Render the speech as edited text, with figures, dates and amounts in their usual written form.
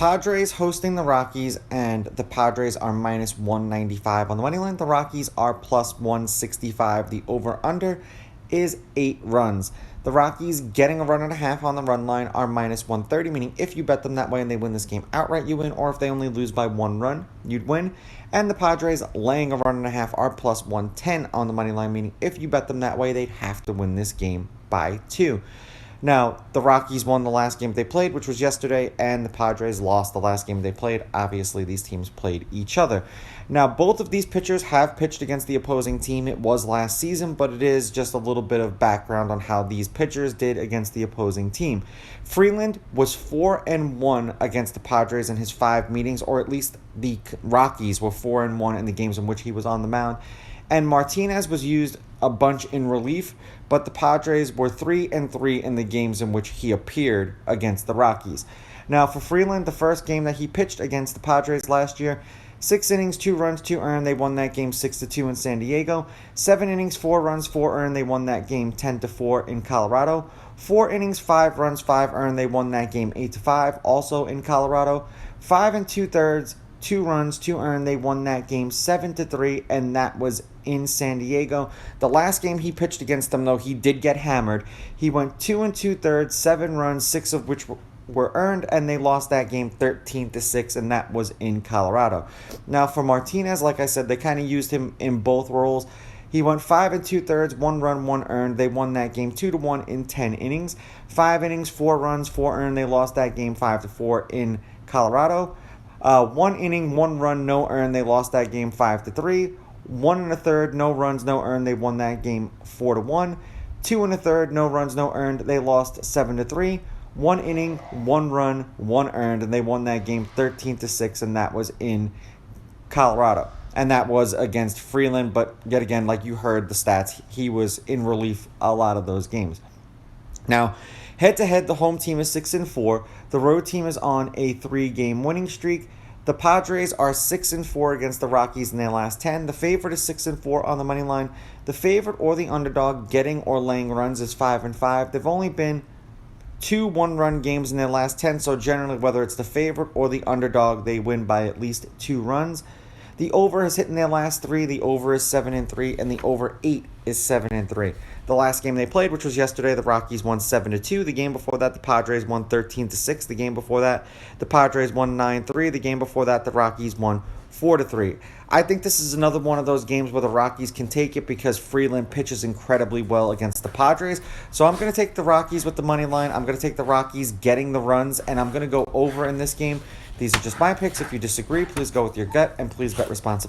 Padres hosting the Rockies, and the Padres are minus 195 on the money line. The Rockies are plus 165. The over-under is 8 runs. The Rockies getting a run and a half on the run line are minus 130, meaning if you bet them that way and they win this game outright, you win, or if they only lose by 1 run, you'd win. And the Padres laying a run and a half are plus 110 on the money line, meaning if you bet them that way, they'd have to win this game by 2. Now, the Rockies won the last game they played, which was yesterday, and the Padres lost the last game they played. Obviously, these teams played each other. Now, both of these pitchers have pitched against the opposing team. It was last season, but it is just a little bit of background on how these pitchers did against the opposing team. Freeland was 4-1 against the Padres in his 5 meetings, or at least the Rockies were 4-1 in the games in which he was on the mound. And Martinez was used a bunch in relief, but the Padres were 3-3 in the games in which he appeared against the Rockies. Now, for Freeland, the first game that he pitched against the Padres last year, 6 innings, 2 runs, 2 earned. They won that game 6-2 in San Diego. 7 innings, 4 runs, 4 earned. They won that game 10-4 in Colorado. 4 innings, 5 runs, 5 earned. They won that game 8-5, also in Colorado. 5 2/3, 2 runs, 2 earned. They won that game 7-3, and that was in San Diego. The last game he pitched against them, though, he did get hammered. He went 2 2/3, 7 runs, 6 of which were earned, and they lost that game 13-6, and that was in Colorado. Now, for Martinez, like I said, they kind of used him in both roles. He went 5 2/3, 1 run, 1 earned. They won that game 2-1 in 10 innings. 5 innings, 4 runs, 4 earned. They lost that game 5-4 in Colorado. 1 inning, 1 run, no earned. They lost that game 5-3. 1 1/3, no runs, no earned. They won that game 4-1. 2 1/3, no runs, no earned. They lost 7-3. 1 inning, 1 run, 1 earned, and they won that game 13-6, and that was in Colorado. And that was against Freeland, but yet again, like you heard the stats, he was in relief a lot of those games. Now, head-to-head, the home team is 6-4. The road team is on a 3-game winning streak. The Padres are 6-4 against the Rockies in their last 10. The favorite is 6-4 on the money line. The favorite or the underdog getting or laying runs is 5-5. They've only been 2 one-run games in their last 10, so generally, whether it's the favorite or the underdog, they win by at least 2 runs. The over has hit in their last 3. The over is 7-3, and the over 8 is 7-3. The last game they played, which was yesterday, the Rockies won 7-2. The game before that, the Padres won 13-6. The game before that, the Padres won 9-3. The game before that, the Rockies won 4-3. I think this is another one of those games where the Rockies can take it because Freeland pitches incredibly well against the Padres. So I'm going to take the Rockies with the money line. I'm going to take the Rockies getting the runs, and I'm going to go over in this game. These are just my picks. If you disagree, please go with your gut, and please bet responsibly.